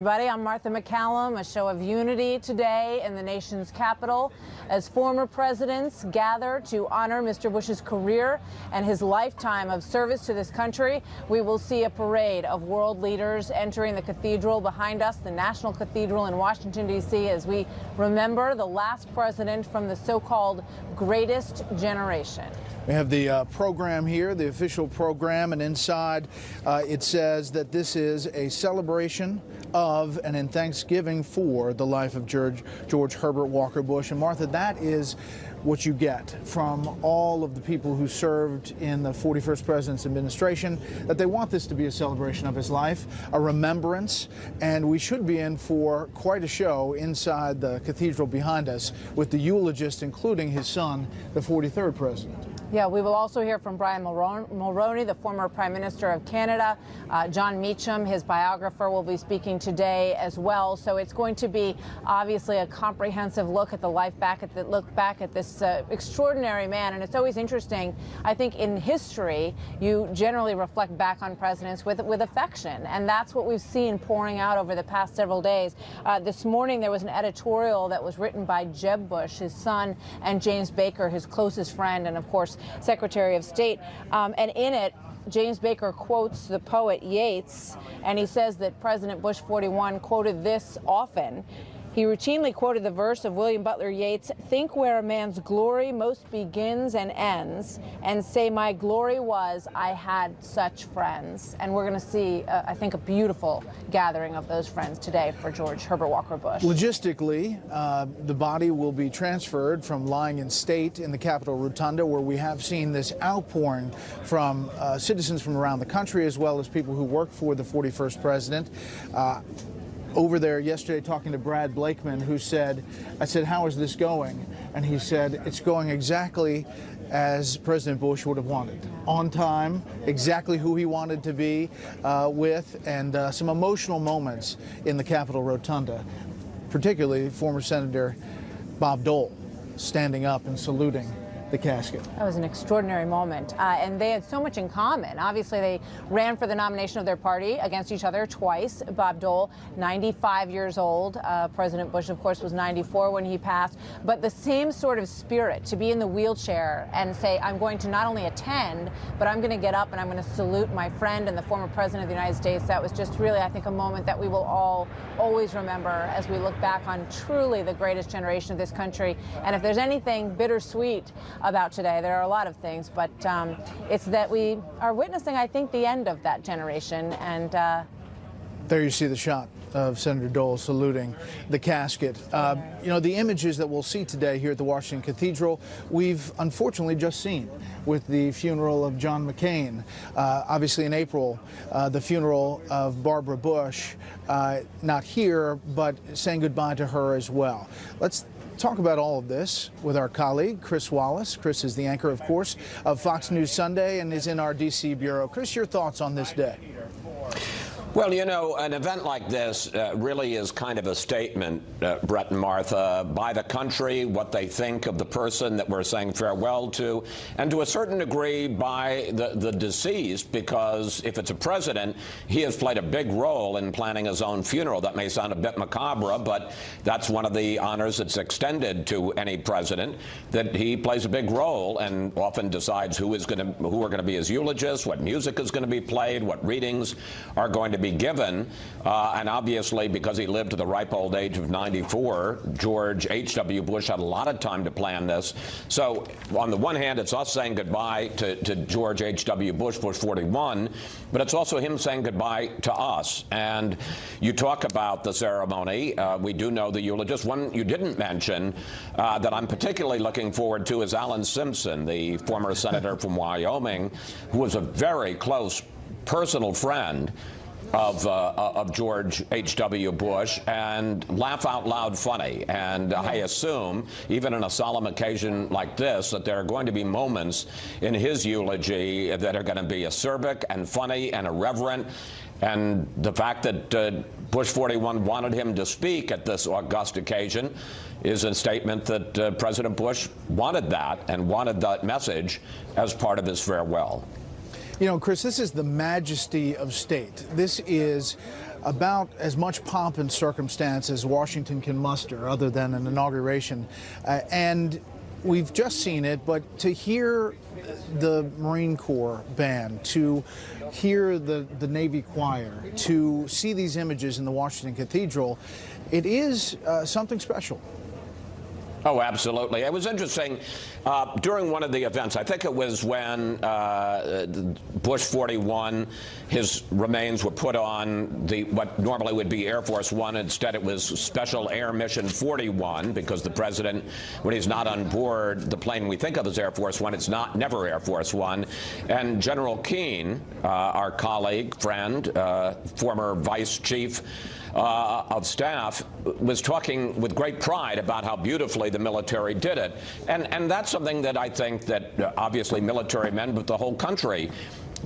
Everybody, I'm Martha McCallum. A show of unity today in the nation's capital as former presidents gather to honor Mr. Bush's career and his lifetime of service to this country. We will see a parade of world leaders entering the cathedral behind us, the National Cathedral in Washington, D.C., as we remember the last president from the so-called greatest generation. We have the program here, the official program, and inside it says that this is a celebration of and in thanksgiving for the life of George Herbert Walker Bush. And Martha, that is what you get from all of the people who served in the 41st President's administration, that they want this to be a celebration of his life, a remembrance, and we should be in for quite a show inside the cathedral behind us with the eulogists, including his son, the 43rd President. Yeah, we will also hear from Brian Mulroney, the former Prime Minister of Canada. John Meacham, his biographer, will be speaking today as well. So it's going to be obviously a comprehensive look at the look back at this extraordinary man. And it's always interesting. I think in history, you generally reflect back on presidents with affection, and that's what we've seen pouring out over the past several days. This morning, there was an editorial that was written by Jeb Bush, his son, and James Baker, his closest friend, and of course, Secretary of State. And in it, James Baker quotes the poet Yeats, and he says that President Bush 41 quoted this often. He routinely quoted the verse of William Butler Yeats, "Think where a man's glory most begins and ends, and say, my glory was I had such friends." And we're going to see, I think, a beautiful gathering of those friends today for George Herbert Walker Bush. Logistically, the body will be transferred from lying in state in the Capitol Rotunda, where we have seen this outpouring from citizens from around the country, as well as people who work for the 41st President. Over there yesterday talking to Brad Blakeman, who said, I said, how is this going? And he said, it's going exactly as President Bush would have wanted. On time, exactly who he wanted to be with, and some emotional moments in the Capitol Rotunda, particularly former Senator Bob Dole standing up and saluting the casket. That was an extraordinary moment, and they had so much in common. Obviously, they ran for the nomination of their party against each other twice. Bob Dole, 95 years old. President Bush, of course, was 94 when he passed. But the same sort of spirit, to be in the wheelchair and say, I'm going to not only attend, but I'm going to get up and I'm going to salute my friend and the former President of the United States. That was just really, I think, a moment that we will all always remember as we look back on truly the greatest generation of this country. And if there's anything bittersweet about today, there are a lot of things, but it's that we are witnessing, I think, the end of that generation. And there you see the shot of Senator Dole saluting the casket. You know, the images that we'll see today here at the Washington Cathedral, we've unfortunately just seen with the funeral of John McCain. Obviously in April, the funeral of Barbara Bush, not here, but saying goodbye to her as well. Let's talk about all of this with our colleague, Chris Wallace. Chris is the anchor, of course, of Fox News Sunday and is in our D.C. bureau. Chris, your thoughts on this day? Well, you know, an event like this really is kind of a statement, Brett and Martha, by the country, what they think of the person that we're saying farewell to, and to a certain degree by the deceased, because if it's a president, he has played a big role in planning his own funeral. That may sound a bit macabre, but that's one of the honors that's extended to any president, that he plays a big role and often decides who are going to be his eulogists, what music is going to be played, what readings are going to be given, and obviously because he lived to the ripe old age of 94, George H.W. Bush had a lot of time to plan this. So on the one hand, it's us saying goodbye to George H.W. Bush, Bush 41, but it's also him saying goodbye to us. And you talk about the ceremony. We do know the eulogist. One you didn't mention that I'm particularly looking forward to is Alan Simpson, the former senator from Wyoming, who was a very close personal friend of George H.W. Bush, and laugh out loud funny. And I assume, even on a solemn occasion like this, that there are going to be moments in his eulogy that are going to be acerbic and funny and irreverent. And the fact that Bush 41 wanted him to speak at this august occasion is a statement that President Bush wanted that and wanted that message as part of his farewell. You know, Chris, this is the majesty of state. This is about as much pomp and circumstance as Washington can muster, other than an inauguration. And we've just seen it, but to hear the Marine Corps band, to hear the Navy choir, to see these images in the Washington Cathedral, it is something special. Oh, absolutely. It was interesting. During one of the events, I think it was when Bush 41, his remains were put on what normally would be Air Force One. Instead, it was Special Air Mission 41, because the president, when he's not on board the plane we think of as Air Force One, it's never Air Force One. And General Keane, our colleague, friend, former vice chief of staff, was talking with great pride about how beautifully the military did it. And that's something that I think that obviously military men, but the whole country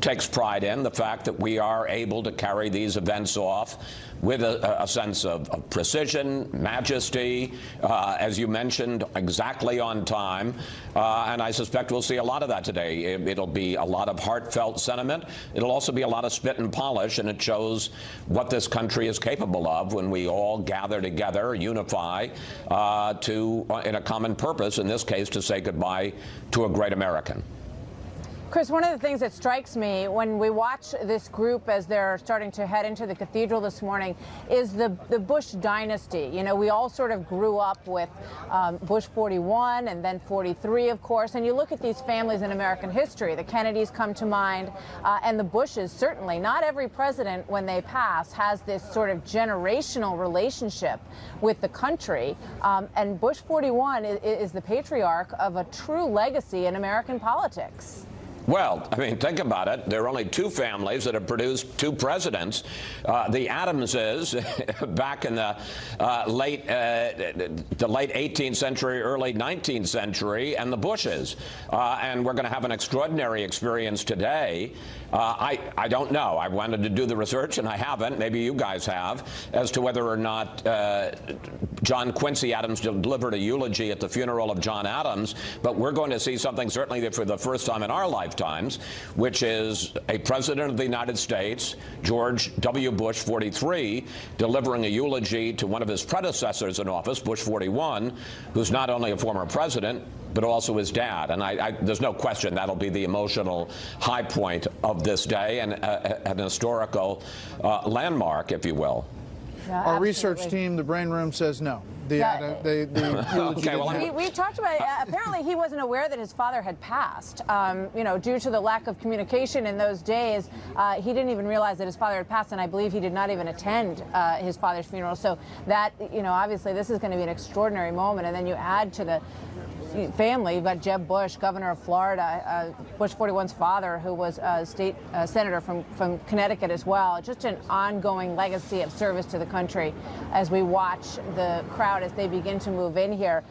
takes pride in, the fact that we are able to carry these events off with a sense of precision, majesty, as you mentioned, exactly on time. And I suspect we'll see a lot of that today. It'll be a lot of heartfelt sentiment. It'll also be a lot of spit and polish, and it shows what this country is capable of when we all gather together, unify, in a common purpose, in this case, to say goodbye to a great American. Chris, one of the things that strikes me when we watch this group as they're starting to head into the cathedral this morning is the Bush dynasty. You know, we all sort of grew up with Bush 41 and then 43, of course, and you look at these families in American history. The Kennedys come to mind, and the Bushes, certainly. Not every president, when they pass, has this sort of generational relationship with the country, and Bush 41 is the patriarch of a true legacy in American politics. Well, I mean, think about it. There are only two families that have produced two presidents. The Adamses, back in the late 18th century, early 19th century, and the Bushes. And we're going to have an extraordinary experience today. I don't know. I wanted to do the research, and I haven't. Maybe you guys have, as to whether or not John Quincy Adams delivered a eulogy at the funeral of John Adams. But we're going to see something, certainly that for the first time in our lifetimes, which is a president of the United States, George W. Bush 43, delivering a eulogy to one of his predecessors in office, Bush 41, who's not only a former president, but also his dad. And there's no question that'll be the emotional high point of this day, and an historical landmark, if you will. Yeah, our research team, the Brain Room, says no. Okay, well, we talked about it. Apparently he wasn't aware that his father had passed. You know, due to the lack of communication in those days, he didn't even realize that his father had passed, and I believe he did not even attend his father's funeral. So that, you know, obviously this is going to be an extraordinary moment. And then you add to the family, you've got Jeb Bush, governor of Florida, Bush 41's father, who was a state senator from Connecticut as well. Just an ongoing legacy of service to the country as we watch the crowd as they begin to move in here.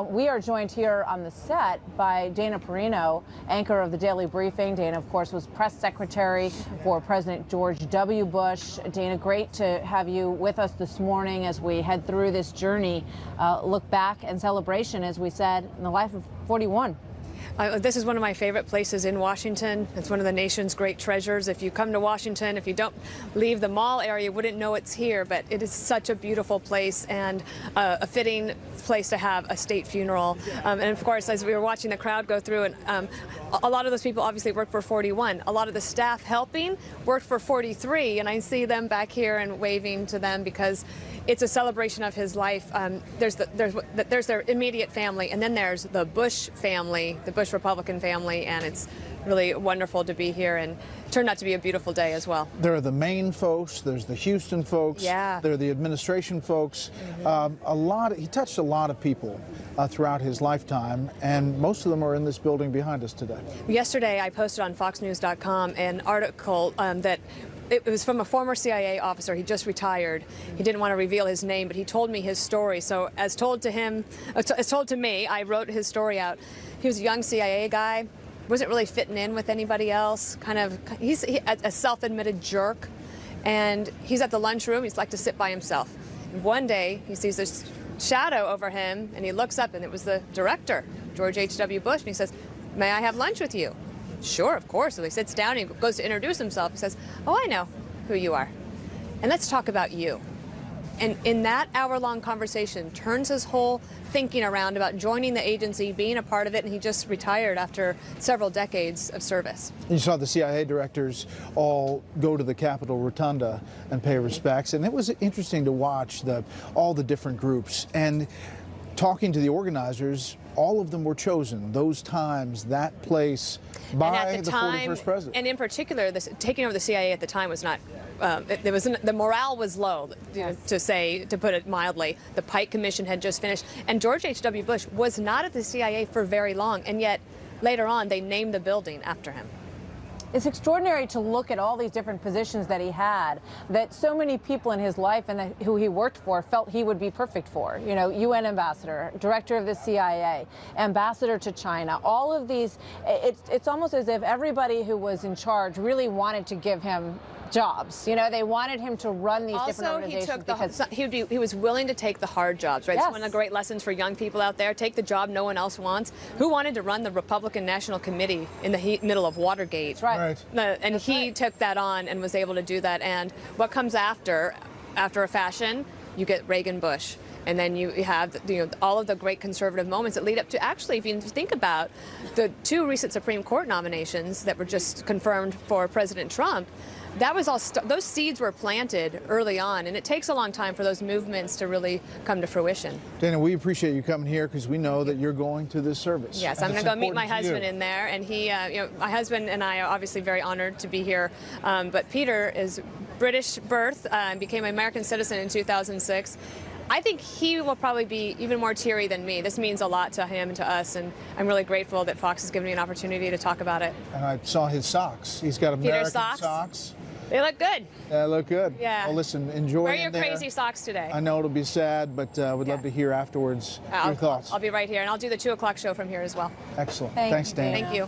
We are joined here on the set by Dana Perino, anchor of the Daily Briefing. Dana, of course, was press secretary for President George W. Bush. Dana, great to have you with us this morning as we head through this journey, look back and celebration, as we said, in the life of 41. This is one of my favorite places in Washington. It's one of the nation's great treasures. If you come to Washington, if you don't leave the mall area, you wouldn't know it's here, but it is such a beautiful place and a fitting place to have a state funeral. And of course, as we were watching the crowd go through, and a lot of those people obviously worked for 41. A lot of the staff helping worked for 43, and I see them back here and waving to them because it's a celebration of his life. There's their immediate family, and then there's the Bush family, the Bush Republican family, and it's really wonderful to be here, and it turned out to be a beautiful day as well. There are the Maine folks, there's the Houston folks, yeah. There are the administration folks. He touched a lot of people throughout his lifetime, and most of them are in this building behind us today. Yesterday, I posted on FoxNews.com an article that it was from a former CIA officer. He just retired. He didn't want to reveal his name, but he told me his story. So as told to me, I wrote his story out. He was a young CIA guy, wasn't really fitting in with anybody else. He's a self-admitted jerk, and he's at the lunchroom. He's like to sit by himself. And one day he sees this shadow over him, and he looks up, and it was the director, George H.W. Bush, and he says, "May I have lunch with you?" Sure, of course. So he sits down and he goes to introduce himself. He says, "Oh, I know who you are. and let's talk about you. And in that hour-long conversation, turns his whole thinking around about joining the agency, being a part of it, and he just retired after several decades of service. You saw the CIA directors all go to the Capitol Rotunda and pay respects, and it was interesting to watch all the different groups. And talking to the organizers, all of them were chosen, those times, that place, by the 41st president. And in particular, taking over the CIA at the time was not, the morale was low, to put it mildly. The Pike Commission had just finished, and George H.W. Bush was not at the CIA for very long, and yet later on they named the building after him. It's extraordinary to look at all these different positions that he had, that so many people in his life and who he worked for felt he would be perfect for. You know, UN ambassador, director of the CIA, ambassador to China, all of these, it's almost as if everybody who was in charge really wanted to give him jobs. You know, they wanted him to run these different organizations. He was willing to take the hard jobs, right? Yes. It's one of the great lessons for young people out there. Take the job no one else wants. Who wanted to run the Republican National Committee in the middle of Watergate? That's right. And he took that on and was able to do that. And what comes after a fashion, you get Reagan, Bush. And then you have all of the great conservative moments that lead up to, actually, if you think about the two recent Supreme Court nominations that were just confirmed for President Trump, that was all. Those seeds were planted early on, and it takes a long time for those movements to really come to fruition. Dana, we appreciate you coming here because we know that you're going to this service. Yes, I'm going to go meet my husband in there, and he, my husband and I are obviously very honored to be here. But Peter is British birth, became an American citizen in 2006. I think he will probably be even more teary than me. This means a lot to him and to us, and I'm really grateful that Fox has given me an opportunity to talk about it. And I saw his socks. He's got American socks. They look good. They look good. Yeah. Well, listen, enjoy. Wear your crazy socks today. I know it'll be sad, but we'd love to hear afterwards your thoughts. I'll be right here, and I'll do the 2 o'clock show from here as well. Excellent. Thanks, Dana. Thank you.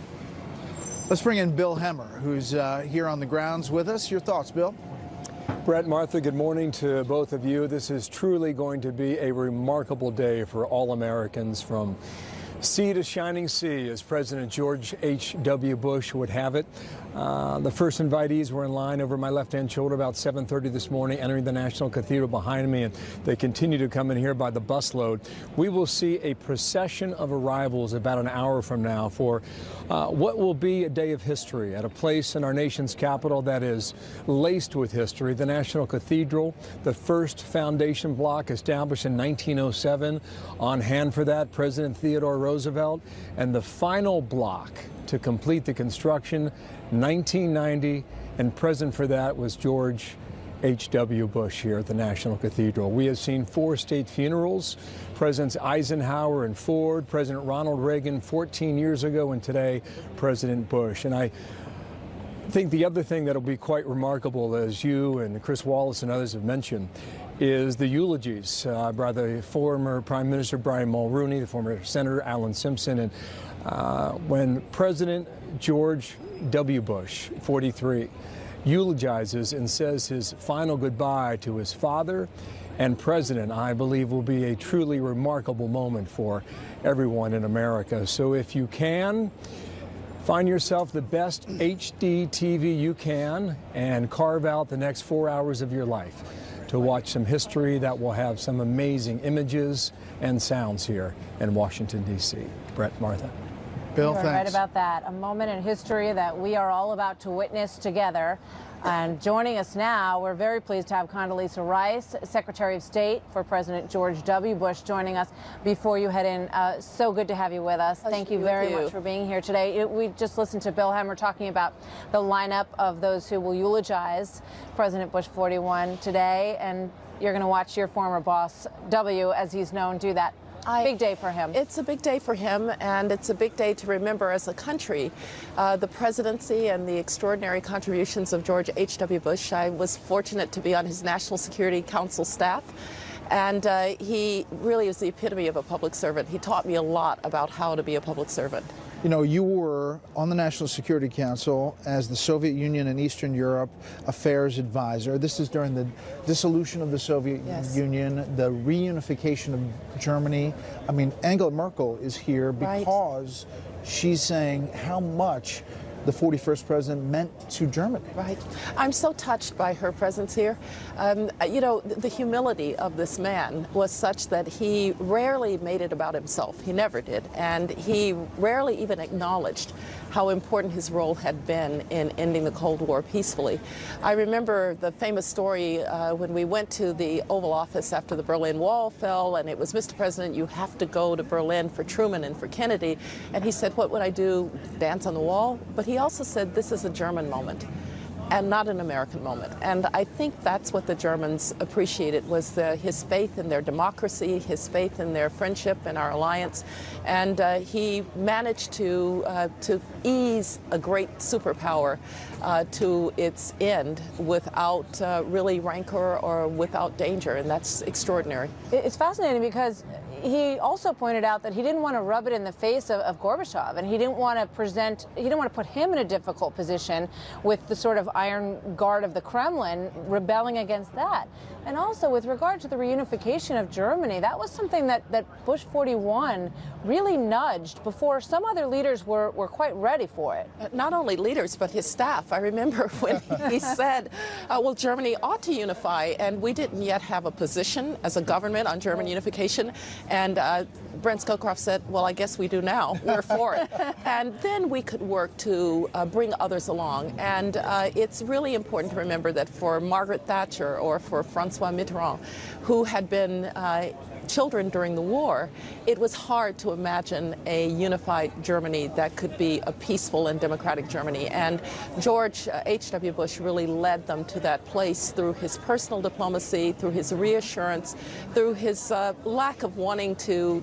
Let's bring in Bill Hemmer, who's here on the grounds with us. Your thoughts, Bill? Brett, Martha, good morning to both of you. This is truly going to be a remarkable day for all Americans, from sea to shining sea, as President George H.W. Bush would have it. The first invitees were in line over my left-hand shoulder about 7:30 this morning, entering the National Cathedral behind me, and they continue to come in here by the busload. We will see a procession of arrivals about an hour from now for what will be a day of history at a place in our nation's capital that is laced with history, the National Cathedral, the first foundation block established in 1907. On hand for that, President Theodore Roosevelt, and the final block to complete the construction, 1990, and present for that was George H.W. Bush here at the National Cathedral. We have seen 4 state funerals, Presidents Eisenhower and Ford, President Ronald Reagan 14 years ago, and today President Bush. And I think the other thing that will be quite remarkable, as you and Chris Wallace and others have mentioned, is the eulogies by the former Prime Minister Brian Mulroney, the former Senator Alan Simpson, and when President George W. Bush, 43, eulogizes and says his final goodbye to his father and president, I believe will be a truly remarkable moment for everyone in America. So if you can, find yourself the best HD TV you can and carve out the next 4 hours of your life to watch some history that will have some amazing images and sounds here in Washington, D.C. Brett, Martha. Bill, You're right about that. A moment in history that we are all about to witness together. And joining us now, we're very pleased to have Condoleezza Rice, Secretary of State for President George W. Bush, joining us before you head in. So good to have you with us. Thank you very much for being here today. We just listened to Bill Hemmer talking about the lineup of those who will eulogize President Bush 41 today, and you're going to watch your former boss, W, as he's known, do that. Big day for him. It's a big day for him, and it's a big day to remember as a country. The presidency and the extraordinary contributions of George H.W. Bush. I was fortunate to be on his National Security Council staff, and he really is the epitome of a public servant. He taught me a lot about how to be a public servant. You know, you were on the National Security Council as the Soviet Union and Eastern Europe Affairs Advisor. This is during the dissolution of the Soviet Union, the reunification of Germany. I mean, Angela Merkel is here because she's saying how much the 41st president meant to Germany. Right. I'm so touched by her presence here. You know, the humility of this man was such that he rarely made it about himself. He never did. And he rarely even acknowledged how important his role had been in ending the Cold War peacefully. I remember the famous story when we went to the Oval Office after the Berlin Wall fell, and it was, Mr. President, you have to go to Berlin for Truman and for Kennedy. And he said, what would I do, dance on the wall? But he also said, this is a German moment and not an American moment. And I think that's what the Germans appreciated, was his faith in their democracy, his faith in their friendship and our alliance. And he managed to ease a great superpower to its end without really rancor or without danger, and that's extraordinary. It's fascinating because he also pointed out that he didn't want to rub it in the face of Gorbachev, and he didn't want to put him in a difficult position with the sort of iron guard of the Kremlin rebelling against that. And also with regard to the reunification of Germany, that was something that Bush 41 really nudged before some other leaders were quite ready for it. Not only leaders, but his staff. I remember when he said, well, Germany ought to unify, and we didn't yet have a position as a government on German unification. And Brent Scowcroft said, well, I guess we do now. We're for it. And then we could work to bring others along. And it's really important to remember that for Margaret Thatcher or for Francois Mitterrand, who had been children during the war, it was hard to imagine a unified Germany that could be a peaceful and democratic Germany. And George H.W. Bush really led them to that place through his personal diplomacy, through his reassurance, through his lack of wanting to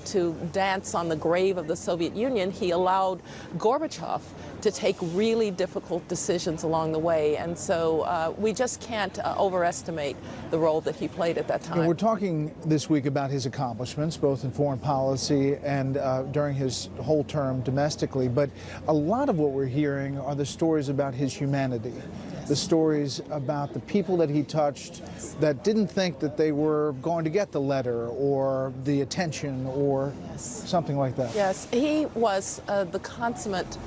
dance on the grave of the Soviet Union. He allowed Gorbachev to take really difficult decisions along the way. And so we just can't overestimate the role that he played at that time. And we're talking this week about his accomplishments, both in foreign policy and during his whole term domestically. But a lot of what we're hearing are the stories about his humanity, the stories about the people that he touched that didn't think that they were going to get the letter or the attention or something like that. Yes, he was the consummate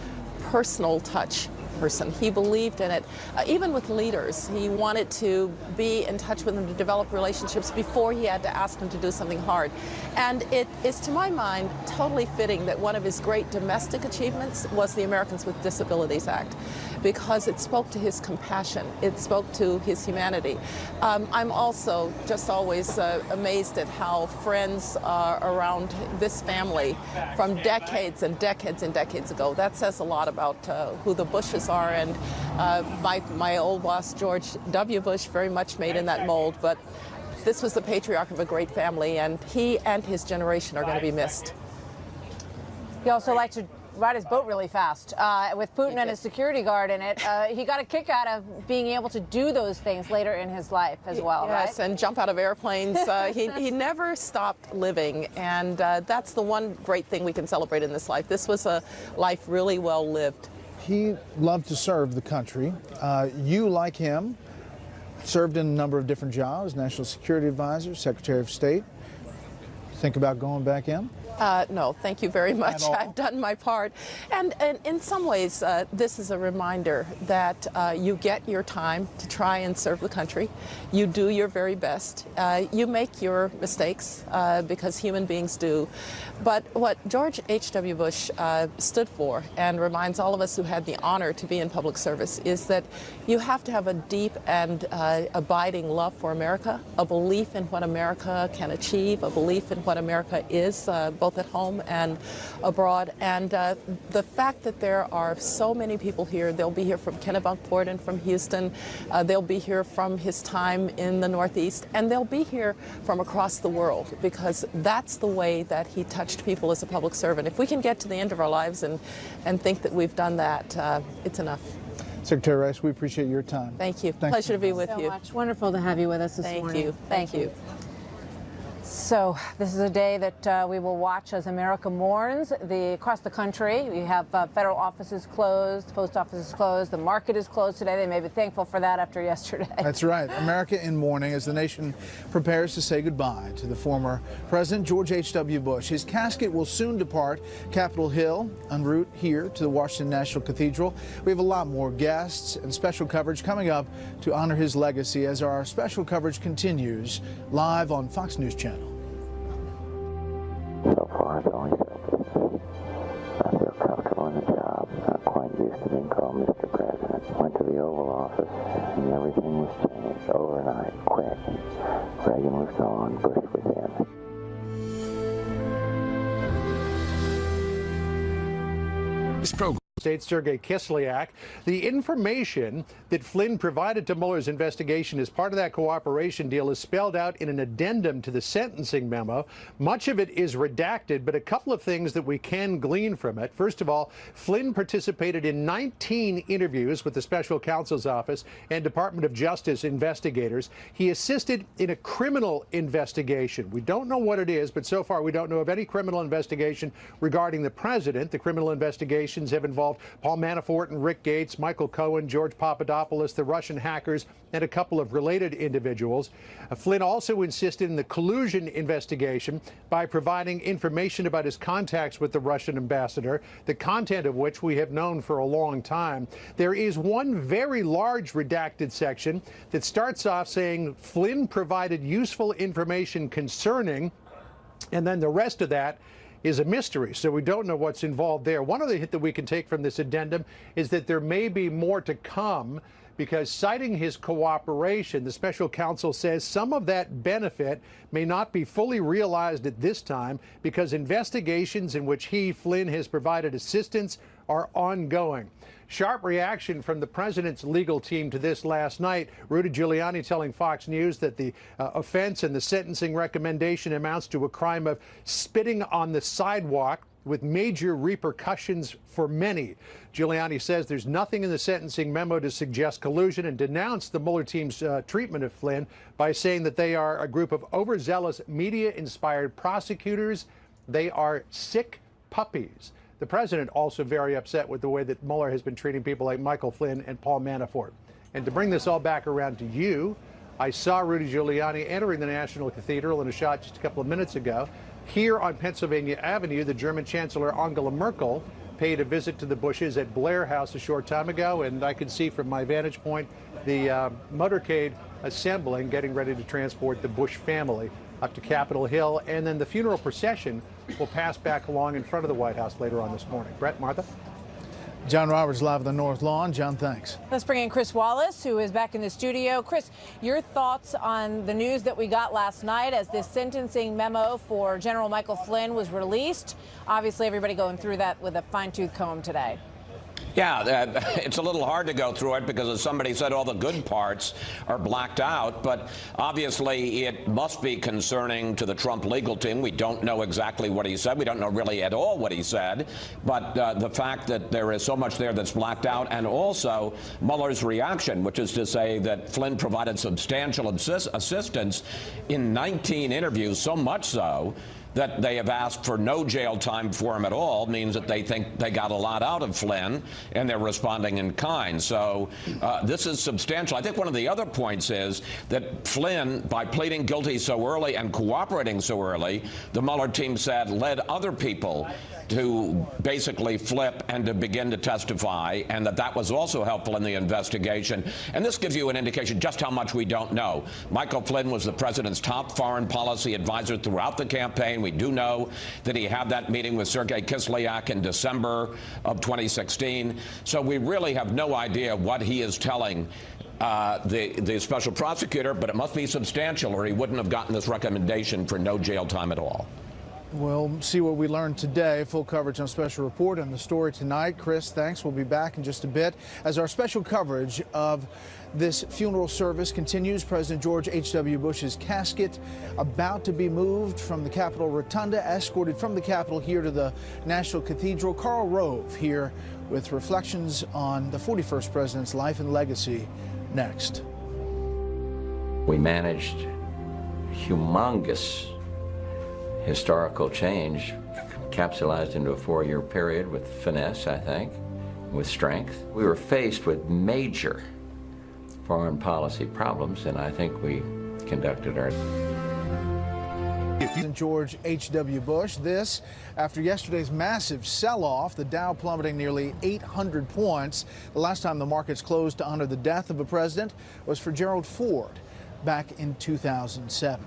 personal touch person. He believed in it. Even with leaders, he wanted to be in touch with them, to develop relationships before he had to ask them to do something hard. And it is, to my mind, totally fitting that one of his great domestic achievements was the Americans with Disabilities Act, because it spoke to his compassion. It spoke to his humanity. I'm also just always amazed at how friends around this family from decades and decades and decades ago. That says a lot about who the Bushes are, and my old boss, George W. Bush, very much made in that mold. But this was the patriarch of a great family, and he and his generation are going to be missed. He also liked to ride his boat really fast. With Putin and his security guard in it, he got a kick out of being able to do those things later in his life as well, yes, right? And jump out of airplanes. He never stopped living, and that's the one great thing we can celebrate in this life. This was a life really well lived. He loved to serve the country. You, like him, served in a number of different jobs: National Security Advisor, Secretary of State. Think about going back in? No, thank you very much. I've done my part. And in some ways, this is a reminder that you get your time to try and serve the country. You do your very best. You make your mistakes, because human beings do. But what George H.W. Bush stood for, and reminds all of us who had the honor to be in public service, is that you have to have a deep and abiding love for America, a belief in what America can achieve, a belief in what America is, both at home and abroad. And the fact that there are so many people here, they'll be here from Kennebunkport and from Houston, they'll be here from his time in the Northeast, and they'll be here from across the world, because that's the way that he touched people as a public servant. If we can get to the end of our lives and think that we've done that, it's enough. Secretary Rice, we appreciate your time. Thank you. Pleasure to be with you. So much. Wonderful to have you with us this morning. Thank you. Thank you. So this is a day that we will watch as America mourns. Across the country, we have federal offices closed, post offices closed, the market is closed today. They may be thankful for that after yesterday. That's right. America in mourning as the nation prepares to say goodbye to the former President George H.W. Bush. His casket will soon depart Capitol Hill en route here to the Washington National Cathedral. We have a lot more guests and special coverage coming up to honor his legacy as our special coverage continues live on Fox News Channel. So far, it's always helped. I feel comfortable in the job. Not quite used to being called Mr. President. Went to the Oval Office, and everything was changed overnight, quick. Reagan was gone, Bush was in. This program. State Sergei Kislyak. The information that Flynn provided to Mueller's investigation as part of that cooperation deal is spelled out in an addendum to the sentencing memo. Much of it is redacted, but a couple of things that we can glean from it. First of all, Flynn participated in 19 interviews with the special counsel's office and Department of Justice investigators. He assisted in a criminal investigation. We don't know what it is, but so far we don't know of any criminal investigation regarding the president. The criminal investigations have involved Paul Manafort and Rick Gates, Michael Cohen, George Papadopoulos, the Russian hackers, and a couple of related individuals. Flynn also insisted in the collusion investigation by providing information about his contacts with the Russian ambassador, the content of which we have known for a long time. There is one very large redacted section that starts off saying Flynn provided useful information concerning, and then the rest of that is a mystery, so we don't know what's involved there. One other hit that we can take from this addendum is that there may be more to come, because citing his cooperation, the special counsel says some of that benefit may not be fully realized at this time because investigations in which he, Flynn, has provided assistance are ongoing. Sharp reaction from the president's legal team to this last night. Rudy Giuliani telling Fox News that the offense and the sentencing recommendation amounts to a crime of spitting on the sidewalk with major repercussions for many. Giuliani says there's nothing in the sentencing memo to suggest collusion and denounced the Mueller team's treatment of Flynn by saying that they are a group of overzealous media-inspired prosecutors. They are sick puppies. The president also very upset with the way that Mueller has been treating people like Michael Flynn and Paul Manafort. And to bring this all back around to you, I saw Rudy Giuliani entering the National Cathedral in a shot just a couple of minutes ago. Here on Pennsylvania Avenue, the German Chancellor Angela Merkel paid a visit to the Bushes at Blair House a short time ago, and I could see from my vantage point the motorcade assembling, getting ready to transport the Bush family up to Capitol Hill, and then the funeral procession will pass back along in front of the White House later on this morning. Brett, Martha? John Roberts live on the North Lawn. John, thanks. Let's bring in Chris Wallace, who is back in the studio. Chris, your thoughts on the news that we got last night as this sentencing memo for General Michael Flynn was released? Obviously, everybody going through that with a fine-tooth comb today. Yeah, it's a little hard to go through it because, as somebody said, all the good parts are blacked out. But obviously, it must be concerning to the Trump legal team. We don't know exactly what he said. We don't know really at all what he said. But the fact that there is so much there that's blacked out, and also Mueller's reaction, which is to say that Flynn provided substantial assistance in 19 interviews, so much so that they have asked for no jail time for him at all, means that they think they got a lot out of Flynn, and they're responding in kind. So this is substantial. I think one of the other points is that Flynn, by pleading guilty so early and cooperating so early, the Mueller team said led other people to basically flip and to begin to testify, and that was also helpful in the investigation. And this gives you an indication just how much we don't know. Michael Flynn was the president's top foreign policy advisor throughout the campaign. We do know that he had that meeting with Sergei Kislyak in December of 2016. So we really have no idea what he is telling the special prosecutor, but it must be substantial or he wouldn't have gotten this recommendation for no jail time at all. We'll see what we learned today. Full coverage on Special Report on the story tonight. Chris, thanks. We'll be back in just a bit as our special coverage of this funeral service continues. President George H.W. Bush's casket about to be moved from the Capitol Rotunda, escorted from the Capitol here to the National Cathedral. Karl Rove here with reflections on the 41st president's life and legacy next. We managed humongous historical change capsulized into a 4-year period with finesse, I think, with strength. We were faced with major foreign policy problems, and I think we conducted our... George H.W. Bush. This after yesterday's massive sell-off, the Dow plummeting nearly 800 points. The last time the markets closed to honor the death of a president was for Gerald Ford back in 2007.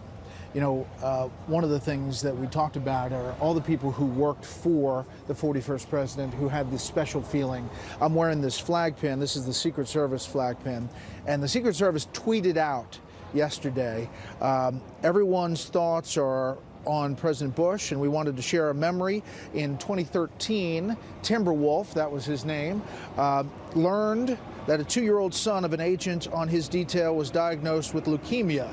You know, one of the things that we talked about are all the people who worked for the 41st president who had this special feeling. I'm wearing this flag pin. This is the Secret Service flag pin. And the Secret Service tweeted out yesterday, everyone's thoughts are on President Bush, and we wanted to share a memory. In 2013, Timberwolf, that was his name, learned that a 2-year-old son of an agent on his detail was diagnosed with leukemia.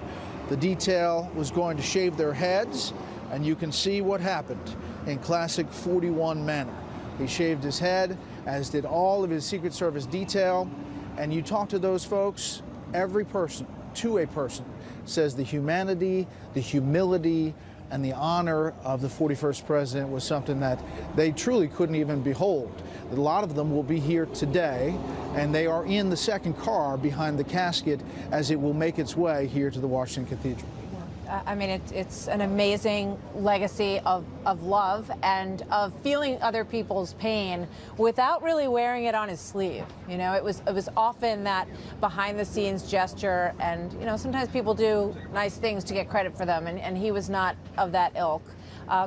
The detail was going to shave their heads, and you can see what happened in classic 41 manner. He shaved his head, as did all of his Secret Service detail, and you talk to those folks, every person, to a person, says the humanity, the humility, and the honor of the 41st president was something that they truly couldn't even behold. A lot of them will be here today, and they are in the second car behind the casket as it will make its way here to the Washington Cathedral. I mean, it's an amazing legacy of love and of feeling other people's pain without really wearing it on his sleeve. You know, it was often that behind-the-scenes gesture, and, you know, sometimes people do nice things to get credit for them, and he was not of that ilk.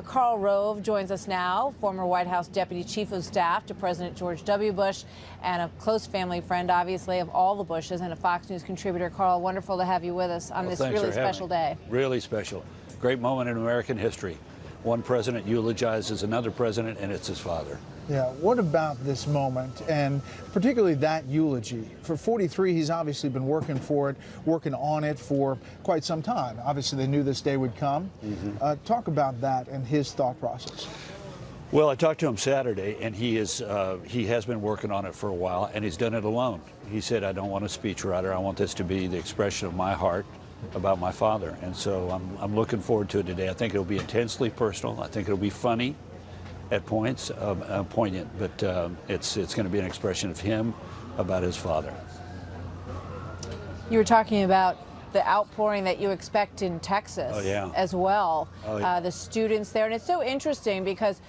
Karl Rove joins us now, former White House Deputy Chief of Staff to President George W. Bush and a close family friend, obviously, of all the Bushes, and a Fox News contributor. Karl, wonderful to have you with us on this really special day. Really special. Great moment in American history. One president eulogizes another president, and it's his father. Yeah, what about this moment, and particularly that eulogy? For 43, he's obviously been working on it for quite some time. Obviously, they knew this day would come. Talk about that and his thought process. Well, I talked to him Saturday, and he has been working on it for a while, and he's done it alone. He said, I don't want a speechwriter. I want this to be the expression of my heart about my father. And so I'm looking forward to it today. I think it'll be intensely personal. I think it'll be funny at points, poignant, but it's going to be an expression of him about his father. You were talking about the outpouring that you expect in Texas as well, the students there. And it's so interesting because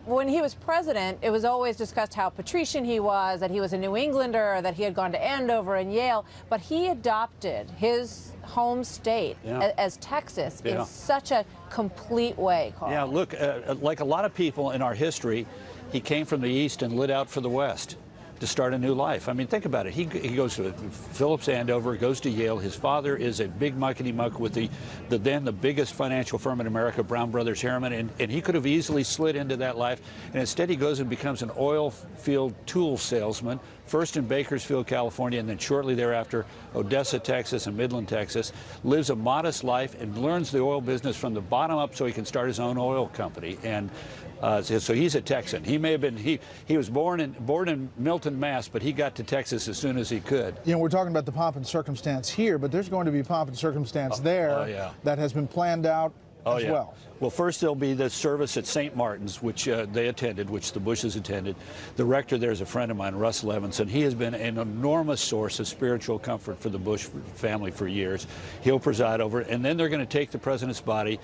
when he was president, it was always discussed how patrician he was, that he was a New Englander, that he had gone to Andover and Yale, but he adopted his home state as Texas in such a complete way, Karl. Yeah, look, like a lot of people in our history, he came from the East and lit out for the West to start a new life. I mean, think about it. He goes to Phillips Andover, goes to Yale. His father is a big muckety-muck with the then the biggest financial firm in America, Brown Brothers Harriman, and he could have easily slid into that life. And instead he goes and becomes an oil field tool salesman, first in Bakersfield, California, and then shortly thereafter Odessa, Texas, and Midland, Texas. Lives a modest life and learns the oil business from the bottom up so he can start his own oil company. And so he's a Texan. He may have been, he was born in Milton, Mass, but he got to Texas as soon as he could. You know, we're talking about the pomp and circumstance here, but there's going to be pomp and circumstance there that has been planned out as well. Well, first there'll be the service at St. Martin's, which they attended, which the Bushes attended. The rector there is a friend of mine, Russ Levinson. He has been an enormous source of spiritual comfort for the Bush family for years. He'll preside over it, and then they're going to take the president's body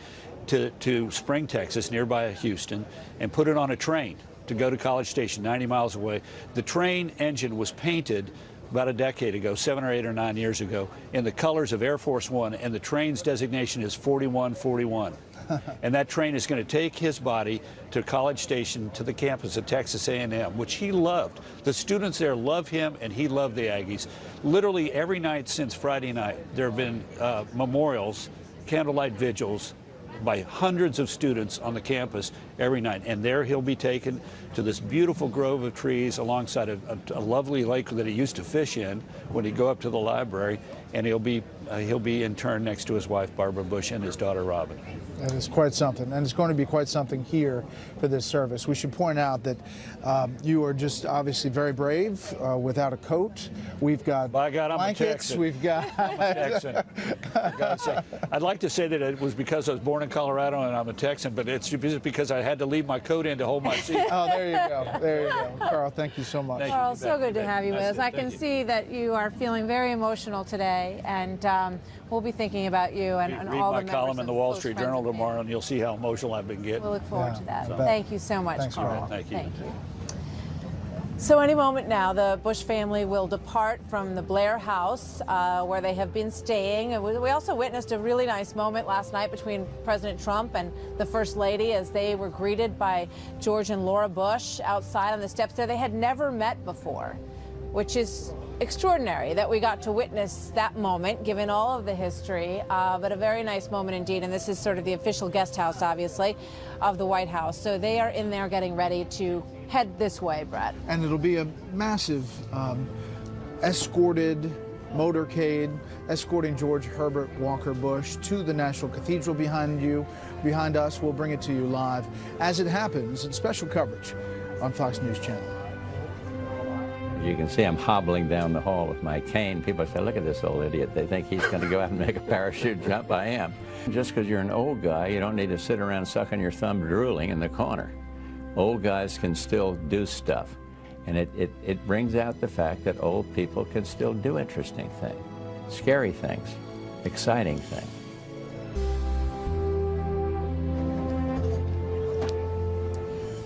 to Spring, Texas, nearby Houston, and put it on a train to go to College Station, 90 miles away. The train engine was painted about a decade ago, 7 or 8 or 9 years ago, in the colors of Air Force One, and the train's designation is 4141. And that train is going to take his body to College Station, to the campus at Texas A&M, which he loved. The students there love him, and he loved the Aggies. Literally every night since Friday night, there have been memorials, candlelight vigils, by hundreds of students on the campus every night. And there he'll be taken to this beautiful grove of trees alongside a lovely lake that he used to fish in when he'd go up to the library, and he'll be he'll be interned next to his wife, Barbara Bush, and his daughter, Robin. That is quite something, and it's going to be quite something here for this service. We should point out that you are just obviously very brave without a coat. We've got By God, I'm blankets. We've got. I'm a Texan. I'd like to say that it was because I was born in Colorado and I'm a Texan, but it's because I had to leave my coat in to hold my seat. Oh, there you go. There you go. Carl, thank you so much. Carl, so good to have you with us. I can see that you are feeling very emotional today, and we'll be thinking about you and all the members. Read my column in the Wall Street Journal tomorrow, and you'll see how emotional I've been getting. We'll look forward to that. Thank you so much, Thanks, Carl. Thank you. So any moment now, the Bush family will depart from the Blair house where they have been staying. And we also witnessed a really nice moment last night between President Trump and the First Lady as they were greeted by George and Laura Bush outside on the steps there. They had never met before, which is extraordinary that we got to witness that moment, given all of the history, but a very nice moment indeed. And this is sort of the official guest house, obviously, of the White House. So they are in there getting ready to head this way, Brett. And it'll be a massive escorted motorcade escorting George Herbert Walker Bush to the National Cathedral behind us. We'll bring it to you live as it happens in special coverage on Fox News Channel. You can see I'm hobbling down the hall with my cane. People say, look at this old idiot. They think he's going to go out and make a parachute jump. I am. Just because you're an old guy, you don't need to sit around sucking your thumb drooling in the corner. Old guys can still do stuff. And it brings out the fact that old people can still do interesting things, scary things, exciting things.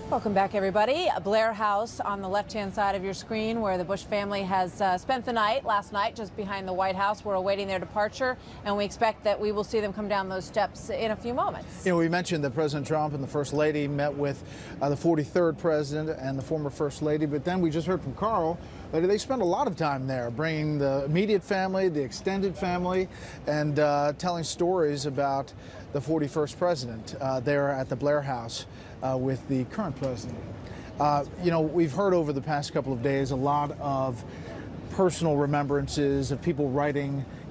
Welcome back, everybody. Blair House on the left-hand side of your screen, where the Bush family has spent the night last night just behind the White House. We're awaiting their departure, and we expect that we will see them come down those steps in a few moments. You know, we mentioned that President Trump and the First Lady met with the 43rd President and the former First Lady, but then we just heard from Carl that they spent a lot of time there, bringing the immediate family, the extended family, and telling stories about the 41st President there at the Blair House. With the current president. You know, we've heard over the past couple of days a lot of personal remembrances of people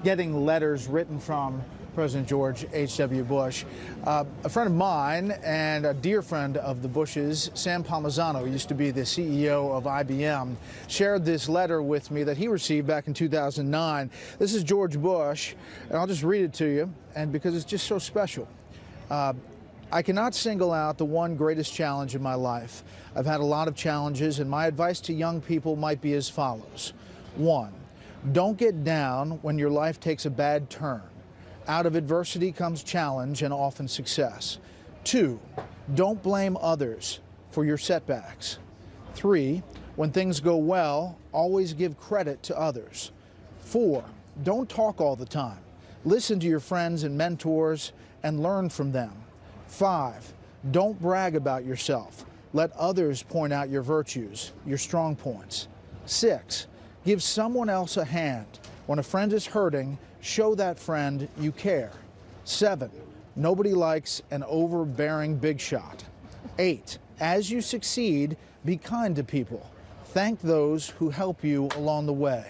getting letters written from President George H.W. Bush. A friend of mine and a dear friend of the Bushes, Sam Palmisano, used to be the CEO of IBM, shared this letter with me that he received back in 2009. This is George Bush, and I'll just read it to you, and because it's just so special. I cannot single out the one greatest challenge in my life. I've had a lot of challenges, and my advice to young people might be as follows. 1, don't get down when your life takes a bad turn. Out of adversity comes challenge and often success. 2, don't blame others for your setbacks. 3, when things go well, always give credit to others. 4, don't talk all the time. Listen to your friends and mentors and learn from them. 5, don't brag about yourself. Let others point out your virtues, your strong points. 6, give someone else a hand. When a friend is hurting, show that friend you care. 7, nobody likes an overbearing big shot. 8, as you succeed, be kind to people. Thank those who help you along the way.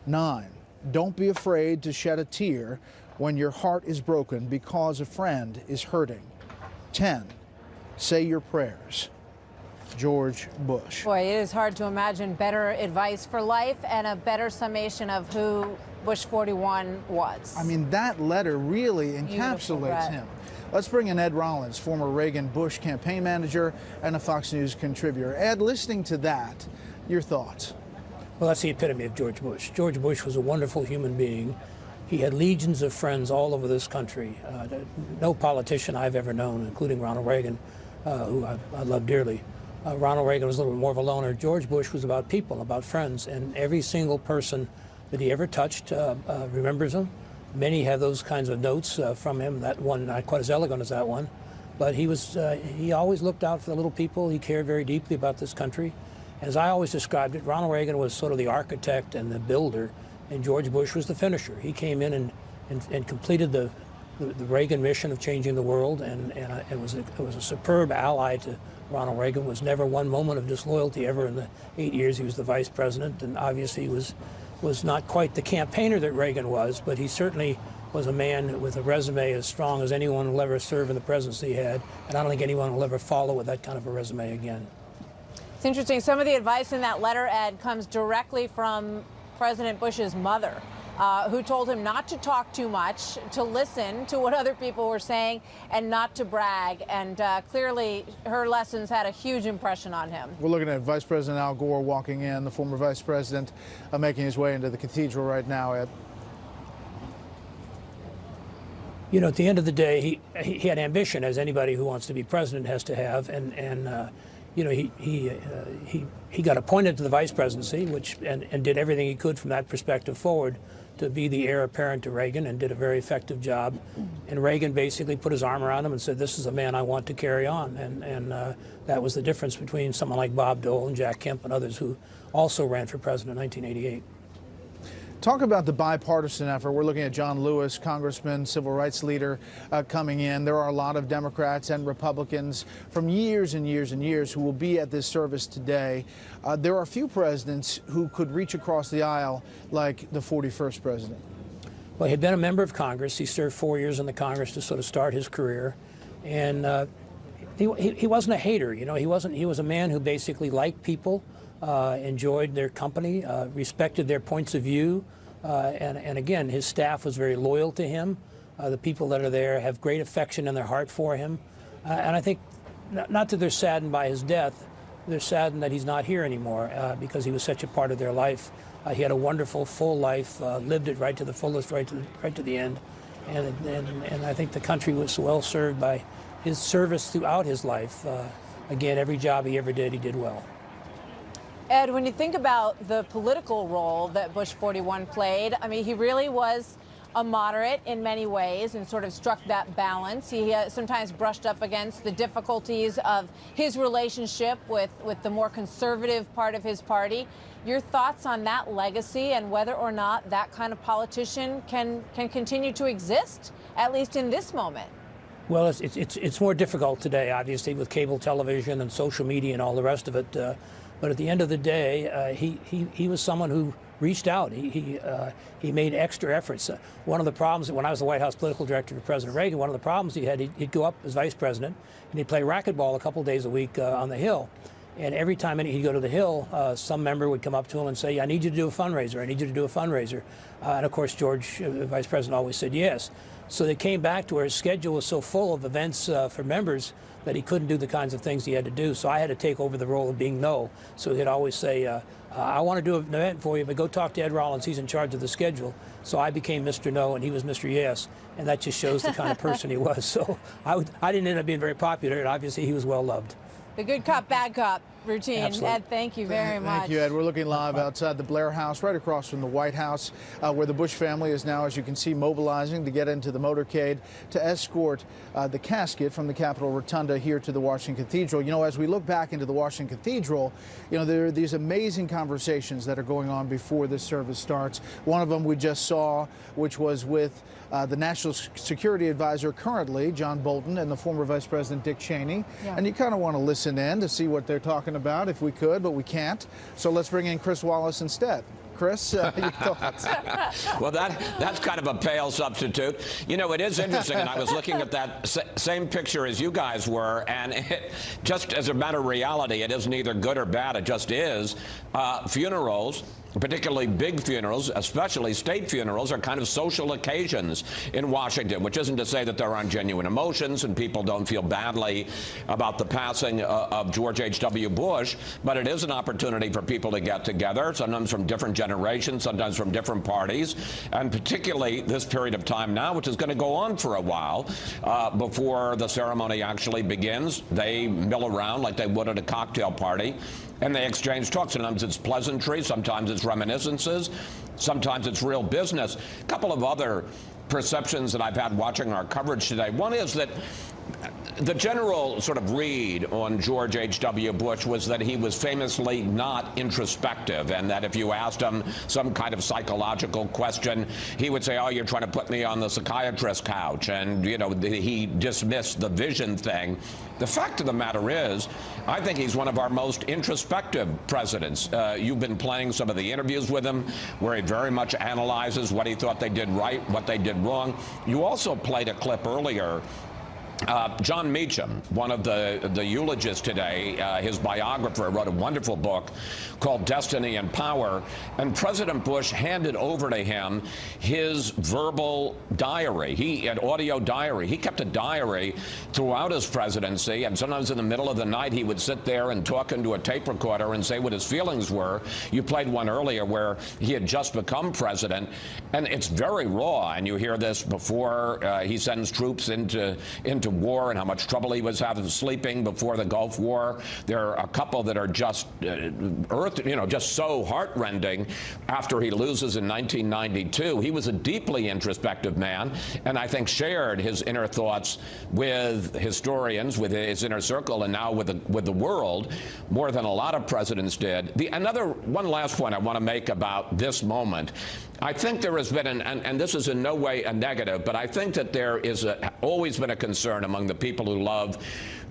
9, don't be afraid to shed a tear when your heart is broken because a friend is hurting. 10, say your prayers. George Bush. Boy, it is hard to imagine better advice for life and a better summation of who Bush 41 was. I mean, that letter really encapsulates him. Let's bring in Ed Rollins, former Reagan-Bush campaign manager and a Fox News contributor. Ed, listening to that, your thoughts? Well, that's the epitome of George Bush. George Bush was a wonderful human being. He had legions of friends all over this country. No politician I've ever known, including Ronald Reagan, who I love dearly. Ronald Reagan was a little bit more of a loner. George Bush was about people, about friends, and every single person that he ever touched remembers him. Many have those kinds of notes from him. That one, not quite as elegant as that one, but he always looked out for the little people. He cared very deeply about this country. As I always described it, Ronald Reagan was sort of the architect and the builder, and George Bush was the finisher. He came in and completed the Reagan mission of changing the world, and it was a superb ally to Ronald Reagan. Was never one moment of disloyalty ever in the 8 years he was the vice president, and obviously was not quite the campaigner that Reagan was, but he certainly was a man with a resume as strong as anyone who will ever serve in the presidency had, and I don't think anyone will ever follow with that kind of a resume again. It's interesting. Some of the advice in that letter, Ed, comes directly from President Bush's mother, who told him not to talk too much, to listen to what other people were saying, and not to brag. And clearly, her lessons had a huge impression on him. We're looking at Vice President Al Gore walking in, the former vice president, making his way into the cathedral right now, Ed. You know, at the end of the day, he had ambition, as anybody who wants to be president has to have, and you know, he got appointed to the vice presidency, and did everything he could from that perspective forward to be the heir apparent to Reagan, and did a very effective job. And Reagan basically put his arm around him and said, "This is a man I want to carry on." And that was the difference between someone like Bob Dole and Jack Kemp and others who also ran for president in 1988. Talk about the bipartisan effort. We're looking at John Lewis, congressman, civil rights leader, coming in. There are a lot of Democrats and Republicans from years and years and years who will be at this service today. There are few presidents who could reach across the aisle like the 41st president. Well, he had been a member of Congress. He served 4 years in the Congress to sort of start his career. And he wasn't a hater. You know, he was a man who basically liked people, enjoyed their company, respected their points of view. And again, his staff was very loyal to him. The people that are there have great affection in their heart for him. And I think, not that they're saddened by his death, they're saddened that he's not here anymore because he was such a part of their life. He had a wonderful, full life, lived it right to the fullest, right to the end. And I think the country was well served by his service throughout his life. Again, every job he ever did, he did well. Ed, when you think about the political role that Bush 41 played, I mean, he really was a moderate in many ways and sort of struck that balance. He sometimes brushed up against the difficulties of his relationship with the more conservative part of his party. Your thoughts on that legacy and whether or not that kind of politician can continue to exist, at least in this moment? Well, it's more difficult today, obviously, with cable television and social media and all the rest of it. But at the end of the day, he was someone who reached out. He made extra efforts. One of the problems, when I was the White House political director for President Reagan, one of the problems he had, he'd go up as vice president, and he'd play racquetball a couple days a week on the Hill. And every time he'd go to the Hill, some member would come up to him and say, "I need you to do a fundraiser. I need you to do a fundraiser." And of course, George, vice president, always said yes. So they came back to where his schedule was so full of events for members that he couldn't do the kinds of things he had to do. So I had to take over the role of being no. So he'd always say, "I want to do an event for you, but go talk to Ed Rollins. He's in charge of the schedule." So I became Mr. No, and he was Mr. Yes. And that just shows the kind of person he was. So I didn't end up being very popular, and obviously he was well loved. The good cop, bad cop routine. Absolutely. Ed, thank you very much. Thank you, Ed. We're looking live outside the Blair House, right across from the White House, where the Bush family is now, as you can see, mobilizing to get into the motorcade to escort the casket from the Capitol Rotunda here to the Washington Cathedral. You know, as we look back into the Washington Cathedral, you know, there are these amazing conversations that are going on before this service starts. One of them we just saw, which was with the National Security Advisor currently, John Bolton, and the former Vice President Dick Cheney. Yeah. And you kind of want to listen in to see what they're talking about if we could, but we can't. So let's bring in Chris Wallace instead. Chris, your thoughts? Well, that's kind of a pale substitute. You know, it is interesting, and I was looking at that same picture as you guys were, and just as a matter of reality, it isn't either good or bad. It just is. Funerals, particularly big funerals, especially state funerals, are kind of social occasions in Washington, which isn't to say that there aren't genuine emotions and people don't feel badly about the passing of George H.W. Bush, but it is an opportunity for people to get together, sometimes from different generations, sometimes from different parties, and particularly this period of time now, which is going to go on for a while before the ceremony actually begins. They mill around like they would at a cocktail party, and they exchange talk. Sometimes it's pleasantry, sometimes it's reminiscences, sometimes it's real business. A couple of other perceptions that I've had watching our coverage today. One is that the general sort of read on George H.W. Bush was that he was famously not introspective, and that if you asked him some kind of psychological question, he would say, oh, you're trying to put me on the psychiatrist couch, and, you know, he dismissed the vision thing. The fact of the matter is, I think he's one of our most introspective presidents. You've been playing some of the interviews with him where he very much analyzes what he thought they did right, what they did wrong. You also played a clip earlier. John Meacham, one of the eulogists today, his biographer, wrote a wonderful book called Destiny and Power, and President Bush handed over to him his verbal diary, an audio diary. He kept a diary throughout his presidency, and sometimes in the middle of the night he would sit there and talk into a tape recorder and say what his feelings were. You played one earlier where he had just become president, and it's very raw, and you hear this before he sends troops into war and how much trouble he was having sleeping before the Gulf War. There are a couple that are just just so heartrending after he loses in 1992. He was a deeply introspective man, and I think shared his inner thoughts with historians, with his inner circle, and now with the world more than a lot of presidents did. One last point I want to make about this moment. I think there has been, and this is in no way a negative, but I think that there is always been a concern among the people who love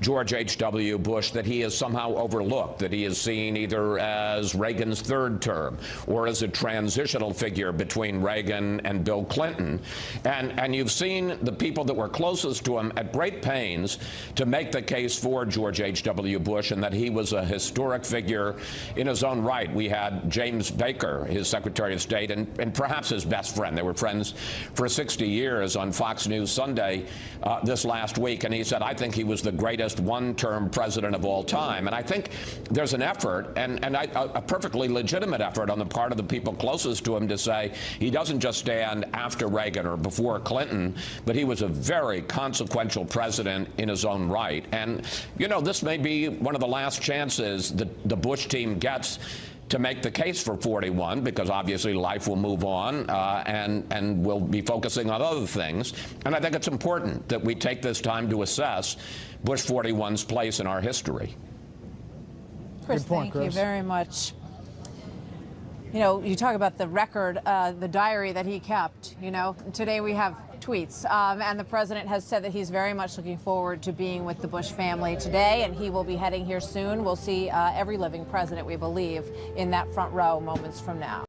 George H.W. Bush that he is somehow overlooked, that he is seen either as Reagan's third term or as a transitional figure between Reagan and Bill Clinton. And you've seen the people that were closest to him at great pains to make the case for George H.W. Bush and that he was a historic figure in his own right. We had James Baker, his Secretary of State, and perhaps his best friend. They were friends for 60 years on Fox News Sunday this last week, and he said, I think he was the greatest one-term president of all time. And I think there's an effort, and a perfectly legitimate effort on the part of the people closest to him to say he doesn't just stand after Reagan or before Clinton, but he was a very consequential president in his own right. And, you know, this may be one of the last chances that the Bush team gets to make the case for 41, because obviously life will move on and we'll be focusing on other things. And I think it's important that we take this time to assess Bush 41's place in our history. Chris, thank you very much. You know, you talk about the record, the diary that he kept. You know, today we have tweets, and the president has said that he's very much looking forward to being with the Bush family today, and he will be heading here soon. We'll see every living president, we believe, in that front row moments from now.